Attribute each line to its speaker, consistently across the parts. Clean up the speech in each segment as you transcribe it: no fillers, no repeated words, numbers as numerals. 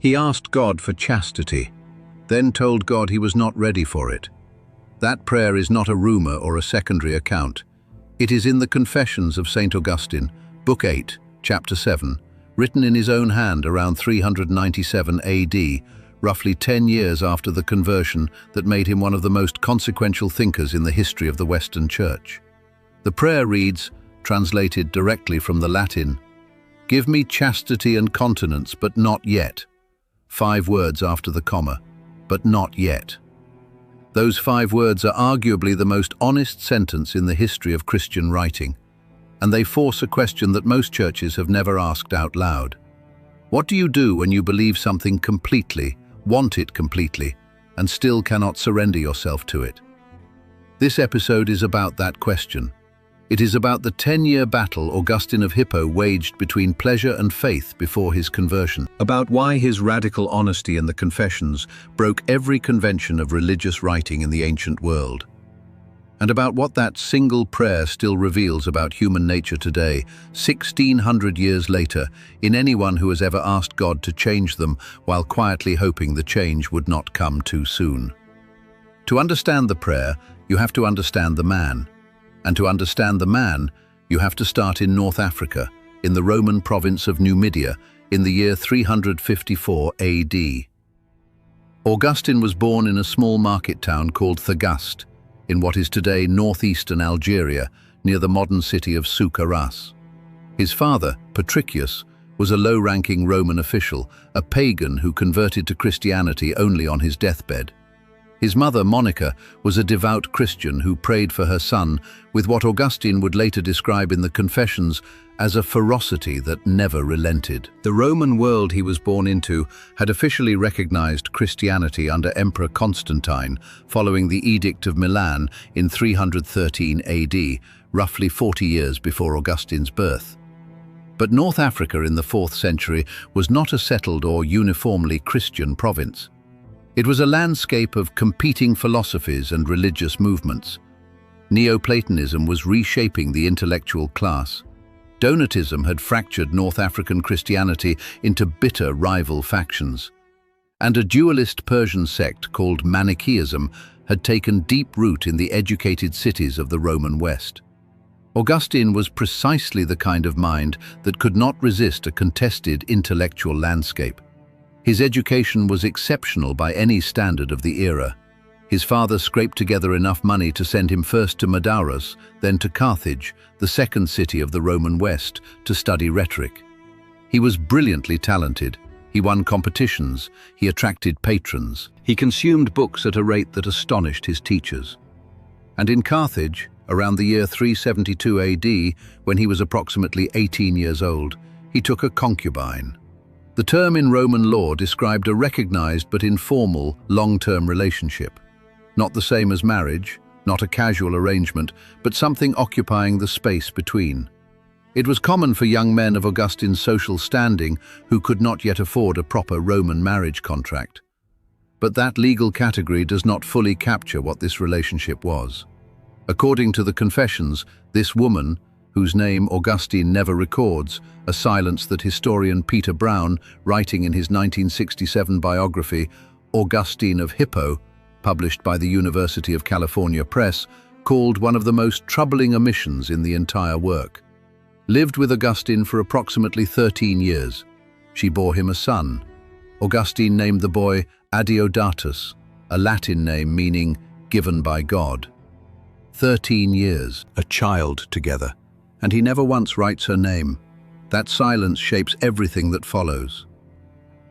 Speaker 1: He asked God for chastity, then told God he was not ready for it. That prayer is not a rumor or a secondary account. It is in the Confessions of St. Augustine, Book 8, Chapter 7, written in his own hand around 397 AD, roughly 10 years after the conversion that made him one of the most consequential thinkers in the history of the Western Church. The prayer reads, translated directly from the Latin, "Give me chastity and continence, but not yet." 5 words after the comma, but not yet. Those 5 words are arguably the most honest sentence in the history of Christian writing, and they force a question that most churches have never asked out loud. What do you do when you believe something completely, want it completely, and still cannot surrender yourself to it? This episode is about that question. It is about the 10-year battle Augustine of Hippo waged between pleasure and faith before his conversion, about why his radical honesty in the Confessions broke every convention of religious writing in the ancient world, and about what that single prayer still reveals about human nature today, 1600 years later, in anyone who has ever asked God to change them while quietly hoping the change would not come too soon. To understand the prayer, you have to understand the man. And to understand the man, you have to start in North Africa, in the Roman province of Numidia, in the year 354 AD. Augustine was born in a small market town called Thagaste, in what is today northeastern Algeria, near the modern city of Soucaras. His father, Patricius, was a low-ranking Roman official, a pagan who converted to Christianity only on his deathbed. His mother, Monica, was a devout Christian who prayed for her son with what Augustine would later describe in the Confessions as a ferocity that never relented. The Roman world he was born into had officially recognized Christianity under Emperor Constantine following the Edict of Milan in 313 AD, roughly 40 years before Augustine's birth. But North Africa in the 4th century was not a settled or uniformly Christian province. It was a landscape of competing philosophies and religious movements. Neoplatonism was reshaping the intellectual class. Donatism had fractured North African Christianity into bitter rival factions. And a dualist Persian sect called Manichaeism had taken deep root in the educated cities of the Roman West. Augustine was precisely the kind of mind that could not resist a contested intellectual landscape. His education was exceptional by any standard of the era. His father scraped together enough money to send him first to Madauros, then to Carthage, the second city of the Roman West, to study rhetoric. He was brilliantly talented. He won competitions. He attracted patrons. He consumed books at a rate that astonished his teachers. And in Carthage, around the year 372 AD, when he was approximately 18 years old, he took a concubine. The term in Roman law described a recognized but informal, long-term relationship. Not the same as marriage, not a casual arrangement, but something occupying the space between. It was common for young men of Augustine's social standing who could not yet afford a proper Roman marriage contract. But that legal category does not fully capture what this relationship was. According to the Confessions, this woman, whose name Augustine never records, a silence that historian Peter Brown, writing in his 1967 biography, Augustine of Hippo, published by the University of California Press, called one of the most troubling omissions in the entire work. Lived with Augustine for approximately 13 years. She bore him a son. Augustine named the boy Adeodatus, a Latin name meaning given by God. 13 years, a child together, and he never once writes her name. That silence shapes everything that follows.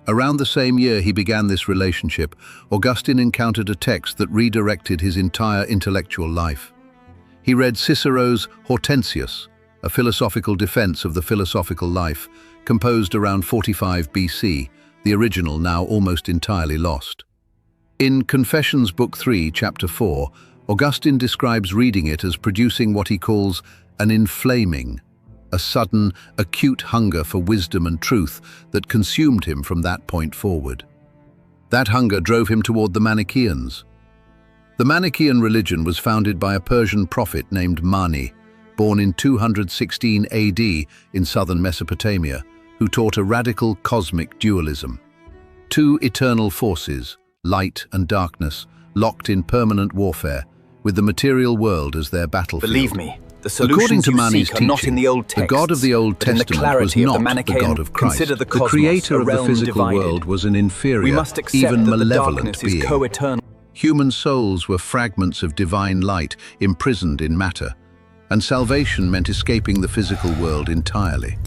Speaker 1: Around the same year he began this relationship, Augustine encountered a text that redirected his entire intellectual life. He read Cicero's Hortensius, a philosophical defense of the philosophical life, composed around 45 BC, the original now almost entirely lost. In Confessions Book 3, Chapter 4, Augustine describes reading it as producing what he calls an inflaming, a sudden, acute hunger for wisdom and truth that consumed him from that point forward. That hunger drove him toward the Manichaeans. The Manichaean religion was founded by a Persian prophet named Mani, born in 216 AD in southern Mesopotamia, who taught a radical cosmic dualism. Two eternal forces, light and darkness, locked in permanent warfare, with the material world as their battlefield.
Speaker 2: Believe me, the
Speaker 1: According
Speaker 2: solutions
Speaker 1: to
Speaker 2: you
Speaker 1: Mani's
Speaker 2: seek are not in the old
Speaker 1: teaching, the
Speaker 2: texts,
Speaker 1: God of the Old
Speaker 2: but in the
Speaker 1: Testament was
Speaker 2: clarity of
Speaker 1: not
Speaker 2: the
Speaker 1: the
Speaker 2: Manichaean.
Speaker 1: God of Christ.
Speaker 2: Consider the
Speaker 1: The
Speaker 2: cosmos,
Speaker 1: creator
Speaker 2: a
Speaker 1: of the
Speaker 2: realm
Speaker 1: physical
Speaker 2: divided.
Speaker 1: world was an inferior,
Speaker 2: We must accept
Speaker 1: even
Speaker 2: that the
Speaker 1: malevolent
Speaker 2: darkness is
Speaker 1: being.
Speaker 2: co-eternal.
Speaker 1: Human souls were fragments of divine light imprisoned in matter, and salvation meant escaping the physical world entirely.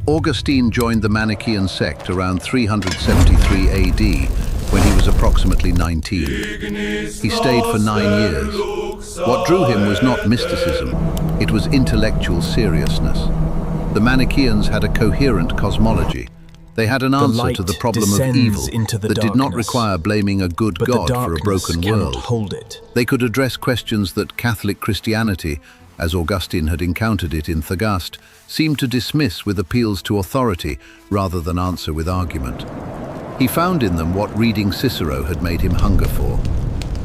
Speaker 1: Augustine joined the Manichaean sect around 373 AD, when he was approximately 19. He stayed for 9 years. What drew him was not mysticism, it was intellectual seriousness. The Manichaeans had a coherent cosmology. They had an answer to the problem of evil that did not require blaming a good God for a broken world. They could address questions that Catholic Christianity, as Augustine had encountered it in Thagaste, seemed to dismiss with appeals to authority rather than answer with argument. He found in them what reading Cicero had made him hunger for.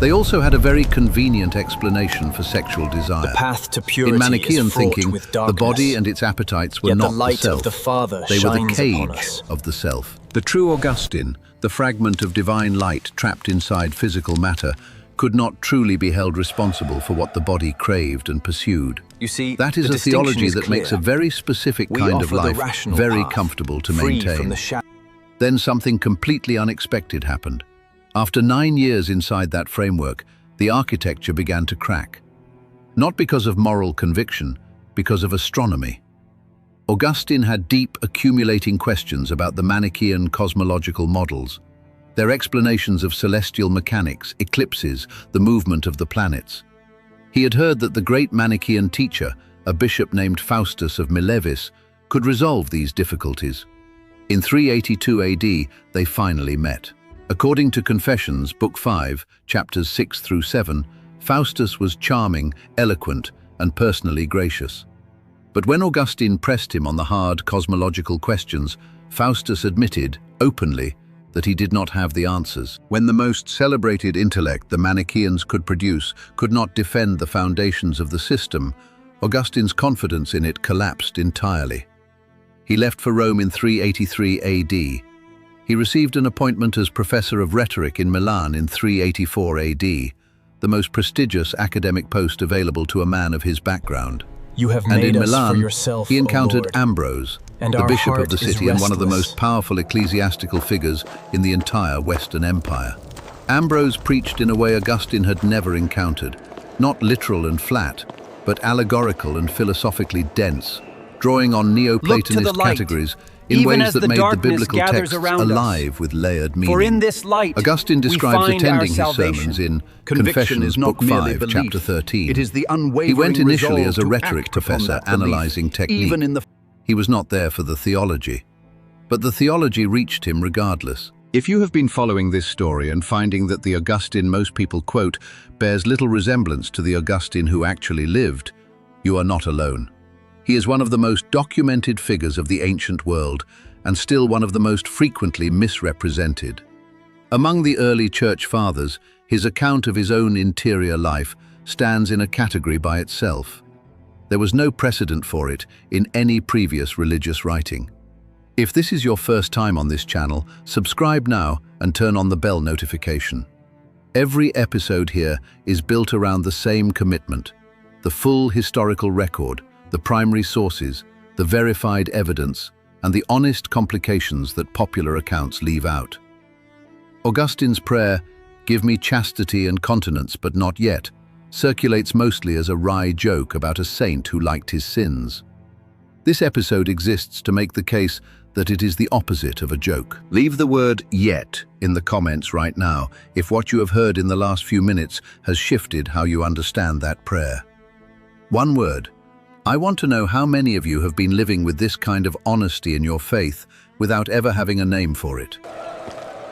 Speaker 1: They also had a very convenient explanation for sexual desire.
Speaker 2: The path to purity
Speaker 1: in Manichaean
Speaker 2: is fraught
Speaker 1: thinking,
Speaker 2: with
Speaker 1: the
Speaker 2: darkness.
Speaker 1: body and its appetites were
Speaker 2: Yet
Speaker 1: not
Speaker 2: the light
Speaker 1: self.
Speaker 2: of the Father
Speaker 1: They were the
Speaker 2: shines upon
Speaker 1: cage
Speaker 2: us.
Speaker 1: of the self. The true Augustine, the fragment of divine light trapped inside physical matter, could not truly be held responsible for what the body craved and pursued.
Speaker 2: You see,
Speaker 1: That is
Speaker 2: the
Speaker 1: a theology
Speaker 2: distinction
Speaker 1: that makes a
Speaker 2: clear.
Speaker 1: very specific
Speaker 2: We
Speaker 1: kind of
Speaker 2: offer the
Speaker 1: life
Speaker 2: rational
Speaker 1: very
Speaker 2: path,
Speaker 1: comfortable to
Speaker 2: free
Speaker 1: maintain.
Speaker 2: from the shadow.
Speaker 1: Then something completely unexpected happened. After 9 years inside that framework, the architecture began to crack. Not because of moral conviction, because of astronomy. Augustine had deep, accumulating questions about the Manichaean cosmological models, their explanations of celestial mechanics, eclipses, the movement of the planets. He had heard that the great Manichaean teacher, a bishop named Faustus of Milevis, could resolve these difficulties. In 382 AD, they finally met. According to Confessions, Book 5, chapters 6 through 7, Faustus was charming, eloquent, and personally gracious. But when Augustine pressed him on the hard cosmological questions, Faustus admitted, openly, that he did not have the answers. When the most celebrated intellect the Manichaeans could produce could not defend the foundations of the system, Augustine's confidence in it collapsed entirely. He left for Rome in 383 AD. He received an appointment as professor of rhetoric in Milan in 384 AD, the most prestigious academic post available to a man of his background.
Speaker 2: You have
Speaker 1: And
Speaker 2: made
Speaker 1: in
Speaker 2: us
Speaker 1: Milan,
Speaker 2: for yourself,
Speaker 1: he
Speaker 2: O
Speaker 1: encountered
Speaker 2: Lord.
Speaker 1: Ambrose,
Speaker 2: And
Speaker 1: the
Speaker 2: our
Speaker 1: bishop of
Speaker 2: heart
Speaker 1: the
Speaker 2: is
Speaker 1: city and one of the
Speaker 2: restless.
Speaker 1: most powerful ecclesiastical figures in the entire Western Empire. Ambrose preached in a way Augustine had never encountered, not literal and flat, but allegorical and philosophically dense, drawing on Neoplatonist categories in
Speaker 3: even
Speaker 1: ways
Speaker 3: as
Speaker 1: that
Speaker 3: the
Speaker 1: made the
Speaker 3: darkness
Speaker 1: biblical
Speaker 3: gathers
Speaker 1: texts
Speaker 3: around us.
Speaker 1: alive with layered meaning.
Speaker 3: For in this light
Speaker 1: Augustine
Speaker 3: we
Speaker 1: describes
Speaker 3: find
Speaker 1: attending
Speaker 3: our
Speaker 1: his
Speaker 3: salvation.
Speaker 1: sermons in
Speaker 4: Conviction
Speaker 1: Confessions,
Speaker 4: is not
Speaker 1: Book
Speaker 4: merely
Speaker 1: 5,
Speaker 4: belief.
Speaker 1: Chapter 13.
Speaker 4: It is the
Speaker 1: He
Speaker 4: unwavering
Speaker 1: went initially
Speaker 4: resolve
Speaker 1: as a
Speaker 4: to
Speaker 1: rhetoric
Speaker 4: act upon
Speaker 1: professor
Speaker 4: that belief,
Speaker 1: analyzing technique.
Speaker 4: even in the
Speaker 1: He was not there for the theology. But the theology reached him regardless. If you have been following this story and finding that the Augustine most people quote bears little resemblance to the Augustine who actually lived, you are not alone. He is one of the most documented figures of the ancient world and still one of the most frequently misrepresented. Among the early church fathers, his account of his own interior life stands in a category by itself. There was no precedent for it in any previous religious writing. If this is your first time on this channel, subscribe now and turn on the bell notification. Every episode here is built around the same commitment: the full historical record, the primary sources, the verified evidence, and the honest complications that popular accounts leave out. Augustine's prayer, "Give me chastity and continence, but not yet," circulates mostly as a wry joke about a saint who liked his sins. This episode exists to make the case that it is the opposite of a joke. Leave the word "yet" in the comments right now if what you have heard in the last few minutes has shifted how you understand that prayer. One word. I want to know how many of you have been living with this kind of honesty in your faith without ever having a name for it.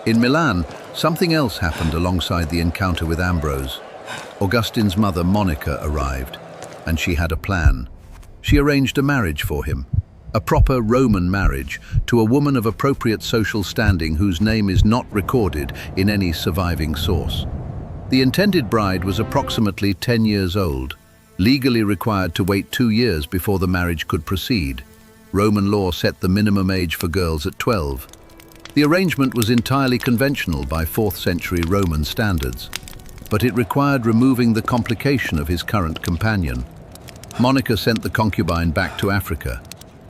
Speaker 1: In Milan, something else happened alongside the encounter with Ambrose. Augustine's mother, Monica, arrived, and she had a plan. She arranged a marriage for him, a proper Roman marriage to a woman of appropriate social standing whose name is not recorded in any surviving source. The intended bride was approximately 10 years old, legally required to wait 2 years before the marriage could proceed. Roman law set the minimum age for girls at 12. The arrangement was entirely conventional by 4th century Roman standards, but it required removing the complication of his current companion. Monica sent the concubine back to Africa.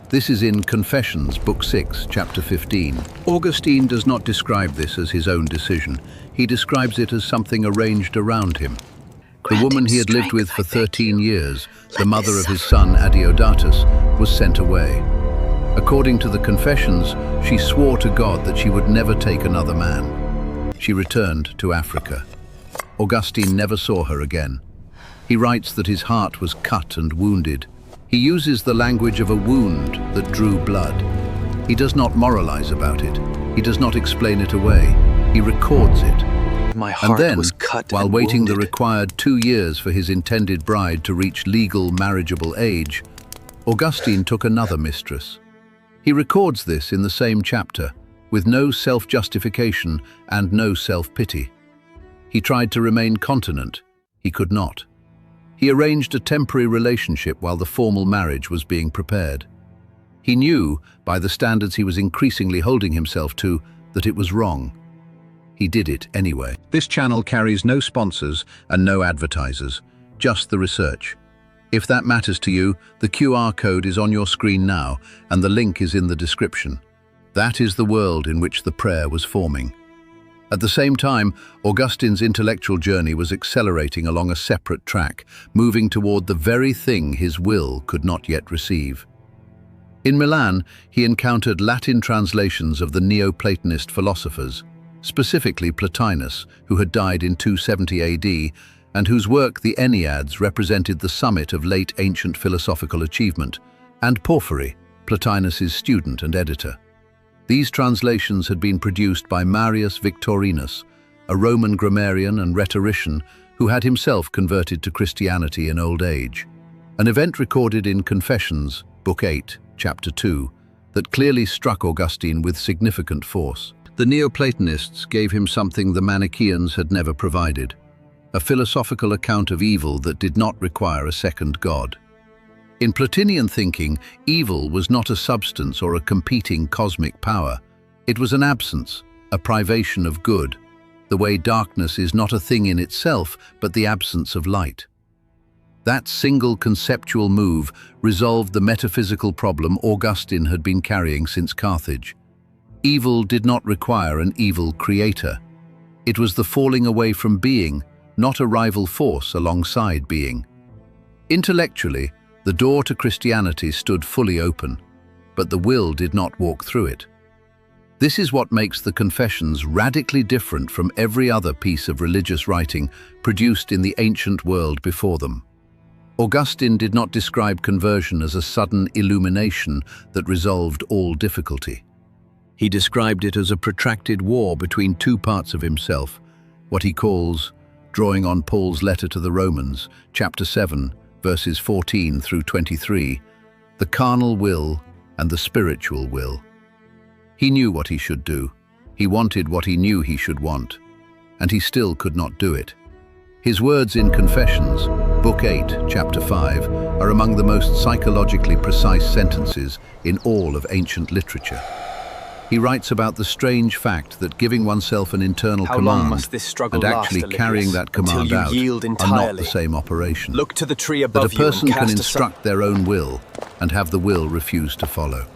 Speaker 1: This is in Confessions, Book 6, Chapter 15. Augustine does not describe this as his own decision. He describes it as something arranged around him. The woman he had lived with for 13 years, the mother of his son Adeodatus, was sent away. According to the Confessions, she swore to God that she would never take another man. She returned to Africa. Augustine never saw her again. He writes that his heart was cut and wounded. He uses the language of a wound that drew blood. He does not moralize about it. He does not explain it away. He records it.
Speaker 2: My heart was cut
Speaker 1: while
Speaker 2: and
Speaker 1: waiting
Speaker 2: wounded.
Speaker 1: the required 2 years for his intended bride to reach legal marriageable age, Augustine took another mistress. He records this in the same chapter, with no self-justification and no self-pity. He tried to remain continent. He could not. He arranged a temporary relationship while the formal marriage was being prepared. He knew, by the standards he was increasingly holding himself to, that it was wrong. He did it anyway. This channel carries no sponsors and no advertisers, just the research. If that matters to you, the QR code is on your screen now, and the link is in the description. That is the world in which the prayer was forming. At the same time, Augustine's intellectual journey was accelerating along a separate track, moving toward the very thing his will could not yet receive. In Milan, he encountered Latin translations of the Neoplatonist philosophers, specifically Plotinus, who had died in 270 AD, and whose work, the Enneads, represented the summit of late ancient philosophical achievement, and Porphyry, Plotinus's student and editor. These translations had been produced by Marius Victorinus, a Roman grammarian and rhetorician who had himself converted to Christianity in old age, an event recorded in Confessions, Book 8, Chapter 2, that clearly struck Augustine with significant force. The Neoplatonists gave him something the Manichaeans had never provided, a philosophical account of evil that did not require a second God. In Plotinian thinking, evil was not a substance or a competing cosmic power. It was an absence, a privation of good, the way darkness is not a thing in itself, but the absence of light. That single conceptual move resolved the metaphysical problem Augustine had been carrying since Carthage. Evil did not require an evil creator. It was the falling away from being, not a rival force alongside being. Intellectually, the door to Christianity stood fully open, but the will did not walk through it. This is what makes the Confessions radically different from every other piece of religious writing produced in the ancient world before them. Augustine did not describe conversion as a sudden illumination that resolved all difficulty. He described it as a protracted war between two parts of himself, what he calls, drawing on Paul's letter to the Romans, chapter 7, verses 14 through 23, the carnal will and the spiritual will. He knew what he should do. He wanted what he knew he should want, and he still could not do it. His words in Confessions, Book 8, Chapter 5, are among the most psychologically precise sentences in all of ancient literature. He writes about the strange fact that giving oneself an internal
Speaker 2: How long
Speaker 1: command
Speaker 2: must this struggle
Speaker 1: and
Speaker 2: last,
Speaker 1: actually
Speaker 2: Alypius?
Speaker 1: carrying that command
Speaker 2: Until you
Speaker 1: out
Speaker 2: yield
Speaker 1: are not
Speaker 2: entirely.
Speaker 1: the same operation.
Speaker 2: Look to the tree
Speaker 1: That
Speaker 2: above
Speaker 1: a person
Speaker 2: you and
Speaker 1: can
Speaker 2: cast
Speaker 1: instruct their own will and have the will refuse to follow.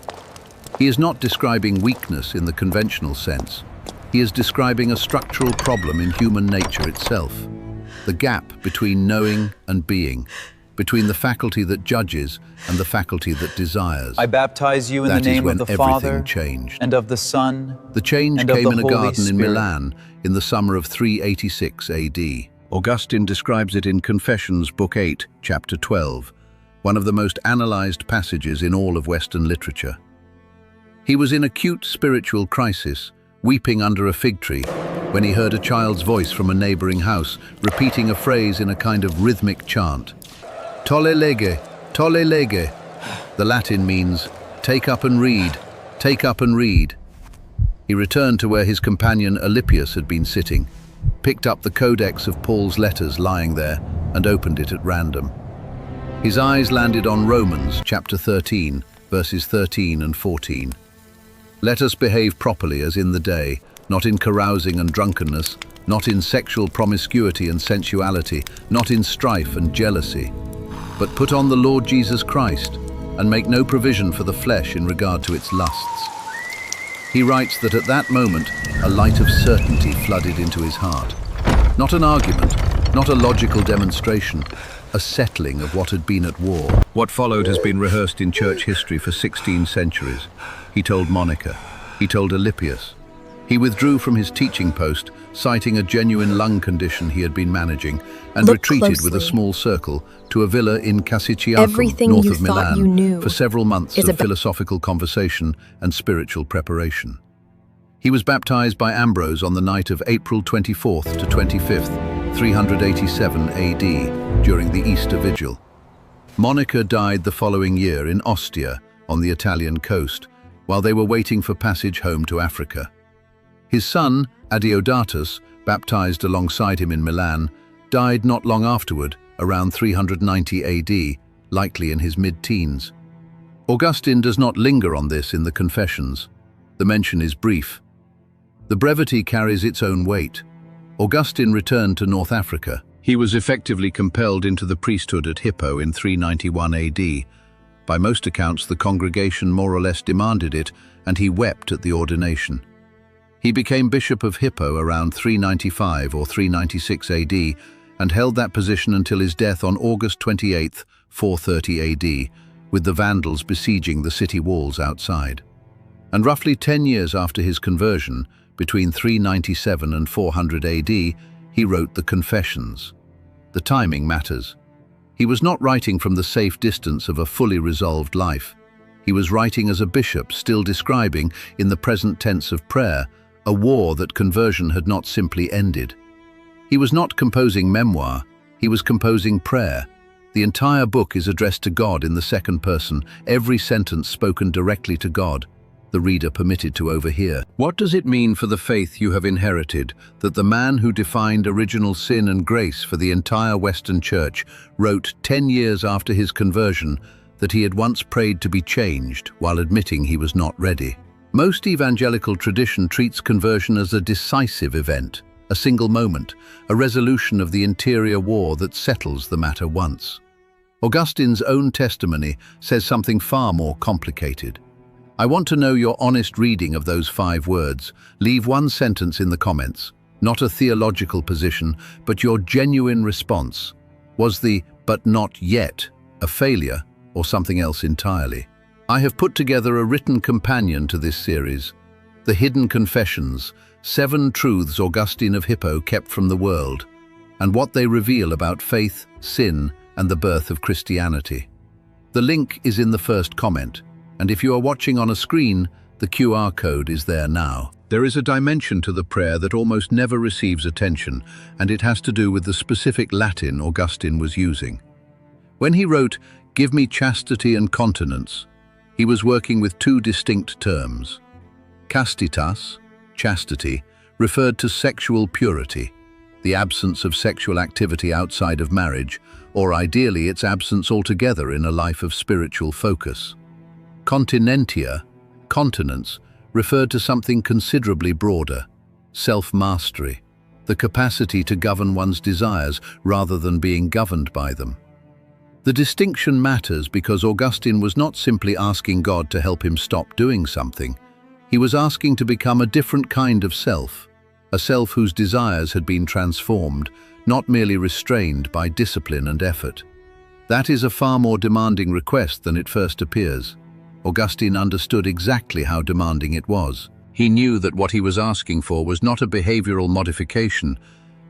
Speaker 1: He is not describing weakness in the conventional sense. He is describing a structural problem in human nature itself. The gap between knowing and being, between the faculty that judges and the faculty that desires.
Speaker 3: I baptize you in the
Speaker 1: That is
Speaker 3: name
Speaker 1: when
Speaker 3: of the
Speaker 1: everything
Speaker 3: Father,
Speaker 1: changed.
Speaker 3: and of the Son,
Speaker 1: The change
Speaker 3: and of
Speaker 1: came
Speaker 3: the
Speaker 1: in a
Speaker 3: Holy
Speaker 1: garden in
Speaker 3: Spirit.
Speaker 1: Milan in the summer of 386 AD. Augustine describes it in Confessions, Book 8, Chapter 12, one of the most analyzed passages in all of Western literature. He was in acute spiritual crisis, weeping under a fig tree, when he heard a child's voice from a neighboring house, repeating a phrase in a kind of rhythmic chant. Tolle lege, tolle lege. The Latin means, take up and read, take up and read. He returned to where his companion Alypius had been sitting, picked up the codex of Paul's letters lying there, and opened it at random. His eyes landed on Romans, chapter 13, verses 13 and 14. Let us behave properly as in the day, not in carousing and drunkenness, not in sexual promiscuity and sensuality, not in strife and jealousy, but put on the Lord Jesus Christ and make no provision for the flesh in regard to its lusts. He writes that at that moment, a light of certainty flooded into his heart. Not an argument, not a logical demonstration, a settling of what had been at war. What followed has been rehearsed in church history for 16 centuries. He told Monica. He told Alypius. He withdrew from his teaching post, citing a genuine lung condition he had been managing, and retreated with a small circle to a villa in Casiciacum, north of Milan, for several months of philosophical conversation and spiritual preparation. He was baptized by Ambrose on the night of April 24th to 25th, 387 AD, during the Easter Vigil. Monica died the following year in Ostia, on the Italian coast, while they were waiting for passage home to Africa. His son, Adeodatus, baptized alongside him in Milan, died not long afterward, around 390 AD, likely in his mid-teens. Augustine does not linger on this in the Confessions. The mention is brief. The brevity carries its own weight. Augustine returned to North Africa. He was effectively compelled into the priesthood at Hippo in 391 AD. By most accounts, the congregation more or less demanded it, and he wept at the ordination. He became Bishop of Hippo around 395 or 396 AD and held that position until his death on August 28, 430 AD, with the Vandals besieging the city walls outside. And roughly 10 years after his conversion, between 397 and 400 AD, he wrote the Confessions. The timing matters. He was not writing from the safe distance of a fully resolved life. He was writing as a bishop, still describing, in the present tense of prayer, a war that conversion had not simply ended. He was not composing memoir, he was composing prayer. The entire book is addressed to God in the second person, every sentence spoken directly to God, the reader permitted to overhear. What does it mean for the faith you have inherited that the man who defined original sin and grace for the entire Western Church wrote 10 years after his conversion that he had once prayed to be changed while admitting he was not ready? Most evangelical tradition treats conversion as a decisive event, a single moment, a resolution of the interior war that settles the matter once. Augustine's own testimony says something far more complicated. I want to know your honest reading of those 5 words. Leave one sentence in the comments, not a theological position, but your genuine response. Was the "but not yet" a failure or something else entirely? I have put together a written companion to this series, The Hidden Confessions, 7 truths Augustine of Hippo kept from the world, and what they reveal about faith, sin, and the birth of Christianity. The link is in the first comment, and if you are watching on a screen, the QR code is there now. There is a dimension to the prayer that almost never receives attention, and it has to do with the specific Latin Augustine was using. When he wrote, "Give me chastity and continence," he was working with 2 distinct terms. Chastitas, chastity, referred to sexual purity, the absence of sexual activity outside of marriage, or ideally its absence altogether in a life of spiritual focus. Continentia, continence, referred to something considerably broader, self-mastery, the capacity to govern one's desires rather than being governed by them. The distinction matters because Augustine was not simply asking God to help him stop doing something. He was asking to become a different kind of self, a self whose desires had been transformed, not merely restrained by discipline and effort. That is a far more demanding request than it first appears. Augustine understood exactly how demanding it was. He knew that what he was asking for was not a behavioral modification,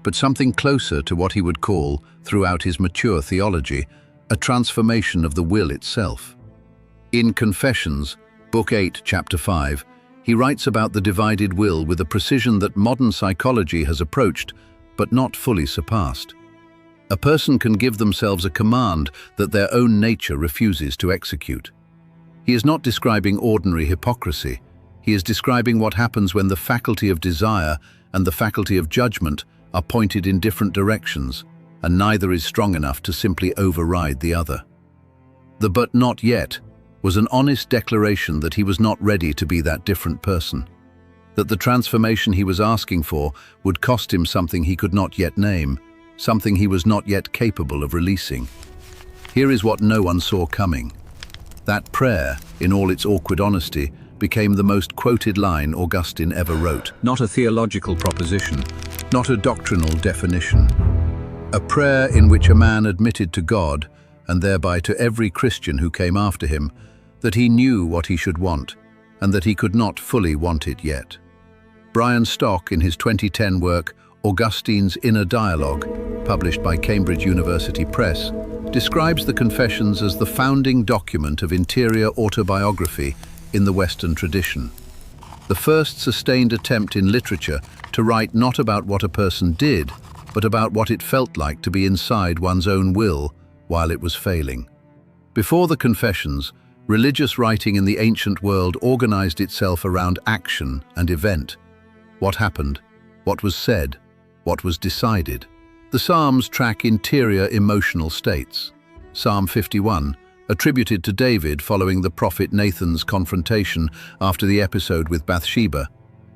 Speaker 1: but something closer to what he would call, throughout his mature theology, a transformation of the will itself. In Confessions, Book 8, Chapter 5, he writes about the divided will with a precision that modern psychology has approached, but not fully surpassed. A person can give themselves a command that their own nature refuses to execute. He is not describing ordinary hypocrisy. He is describing what happens when the faculty of desire and the faculty of judgment are pointed in different directions, and neither is strong enough to simply override the other. The "but not yet" was an honest declaration that he was not ready to be that different person, that the transformation he was asking for would cost him something he could not yet name, something he was not yet capable of releasing. Here is what no one saw coming. That prayer, in all its awkward honesty, became the most quoted line Augustine ever wrote. Not a theological proposition, not a doctrinal definition. A prayer in which a man admitted to God, and thereby to every Christian who came after him, that he knew what he should want, and that he could not fully want it yet. Brian Stock, in his 2010 work, Augustine's Inner Dialogue, published by Cambridge University Press, describes the Confessions as the founding document of interior autobiography in the Western tradition. The first sustained attempt in literature to write not about what a person did, but about what it felt like to be inside one's own will while it was failing. Before the Confessions, religious writing in the ancient world organized itself around action and event. What happened, what was said, what was decided. The Psalms track interior emotional states. Psalm 51, attributed to David following the prophet Nathan's confrontation after the episode with Bathsheba,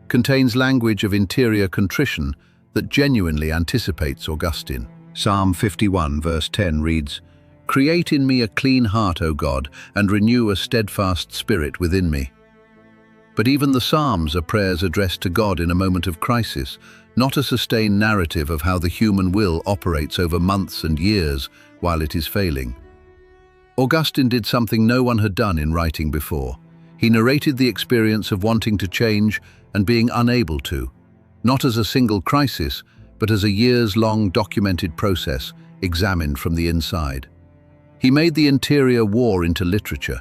Speaker 1: contains language of interior contrition that genuinely anticipates Augustine. Psalm 51 verse 10 reads, "Create in me a clean heart, O God, and renew a steadfast spirit within me." But even the Psalms are prayers addressed to God in a moment of crisis, not a sustained narrative of how the human will operates over months and years while it is failing. Augustine did something no one had done in writing before. He narrated the experience of wanting to change and being unable to, not as a single crisis, but as a years-long documented process examined from the inside. He made the interior war into literature,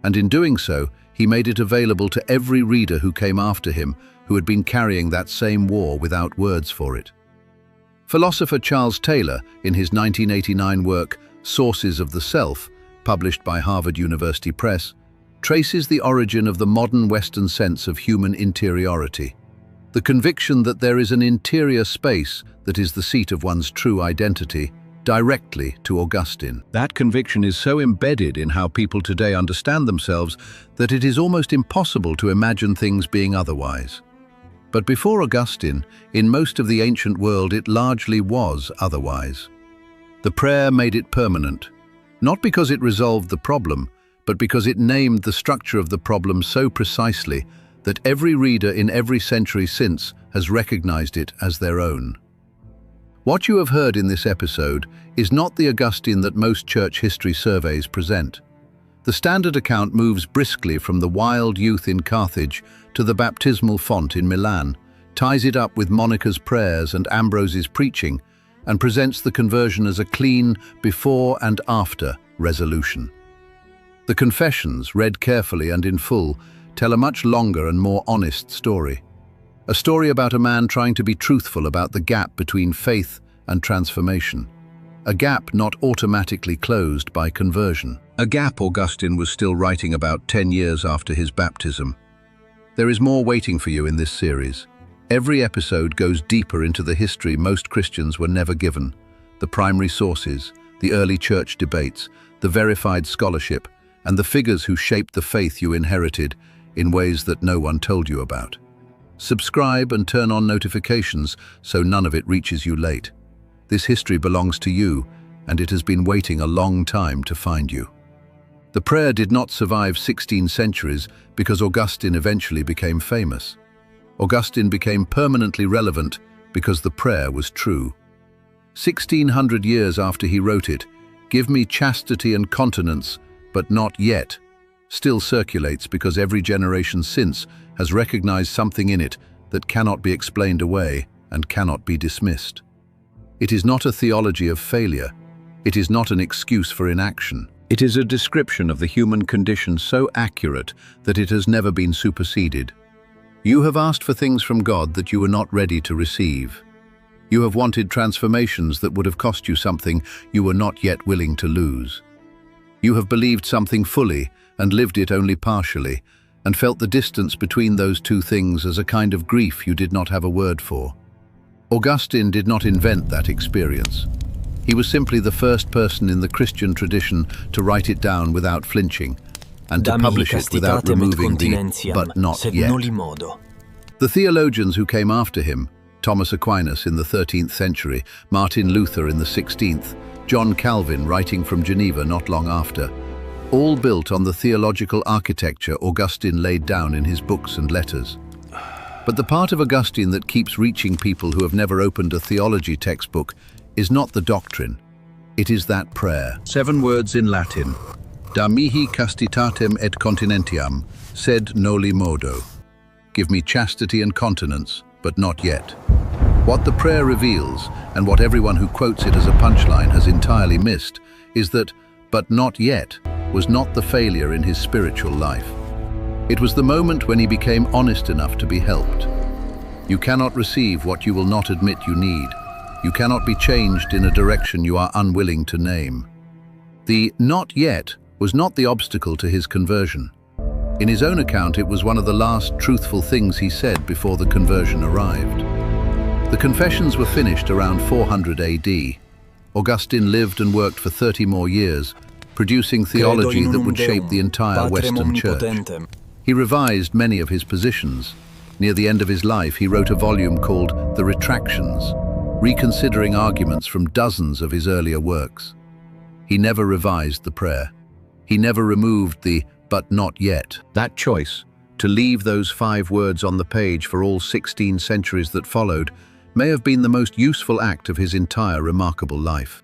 Speaker 1: and in doing so, he made it available to every reader who came after him who had been carrying that same war without words for it. Philosopher Charles Taylor, in his 1989 work, Sources of the Self, published by Harvard University Press, traces the origin of the modern Western sense of human interiority, the conviction that there is an interior space that is the seat of one's true identity, directly to Augustine. That conviction is so embedded in how people today understand themselves that it is almost impossible to imagine things being otherwise. But before Augustine, in most of the ancient world it largely was otherwise. The prayer made it permanent, not because it resolved the problem, but because it named the structure of the problem so precisely that every reader in every century since has recognized it as their own. What you have heard in this episode is not the Augustine that most church history surveys present. The standard account moves briskly from the wild youth in Carthage to the baptismal font in Milan, ties it up with Monica's prayers and Ambrose's preaching, and presents the conversion as a clean before and after resolution. The Confessions, read carefully and in full, tell a much longer and more honest story. A story about a man trying to be truthful about the gap between faith and transformation. A gap not automatically closed by conversion. A gap Augustine was still writing about 10 years after his baptism. There is more waiting for you in this series. Every episode goes deeper into the history most Christians were never given, the primary sources, the early church debates, the verified scholarship, and the figures who shaped the faith you inherited in ways that no one told you about. Subscribe and turn on notifications so none of it reaches you late. This history belongs to you, and it has been waiting a long time to find you. The prayer did not survive 16 centuries because Augustine eventually became famous. Augustine became permanently relevant because the prayer was true. 1600 years after he wrote it, "Give me chastity and continence, but not yet," still circulates because every generation since has recognized something in it that cannot be explained away and cannot be dismissed. It is not a theology of failure. It is not an excuse for inaction. It is a description of the human condition so accurate that it has never been superseded. You have asked for things from God that you were not ready to receive. You have wanted transformations that would have cost you something you were not yet willing to lose. You have believed something fully and lived it only partially, and felt the distance between those two things as a kind of grief you did not have a word for. Augustine did not invent that experience. He was simply the first person in the Christian tradition to write it down without flinching, and to
Speaker 2: Dammi
Speaker 1: publish it without
Speaker 2: castitatem et
Speaker 1: removing the
Speaker 2: continentiam,
Speaker 1: "but not
Speaker 2: sed
Speaker 1: yet."
Speaker 2: noli modo.
Speaker 1: The theologians who came after him, Thomas Aquinas in the 13th century, Martin Luther in the 16th, John Calvin writing from Geneva not long after, all built on the theological architecture Augustine laid down in his books and letters. But the part of Augustine that keeps reaching people who have never opened a theology textbook is not the doctrine. It is that prayer. 7 words in Latin. Da mihi castitatem et continentiam, sed noli modo. Give me chastity and continence, but not yet. What the prayer reveals, and what everyone who quotes it as a punchline has entirely missed, is that "but not yet" was not the failure in his spiritual life. It was the moment when he became honest enough to be helped. You cannot receive what you will not admit you need. You cannot be changed in a direction you are unwilling to name. The "not yet" was not the obstacle to his conversion. In his own account, it was one of the last truthful things he said before the conversion arrived. The Confessions were finished around 400 AD. Augustine lived and worked for 30 more years, producing theology that would shape the entire Western Church. He revised many of his positions. Near the end of his life, he wrote a volume called The Retractions, reconsidering arguments from dozens of his earlier works. He never revised the prayer. He never removed the "but not yet." That choice, to leave those 5 words on the page for all 16 centuries that followed, may have been the most useful act of his entire remarkable life.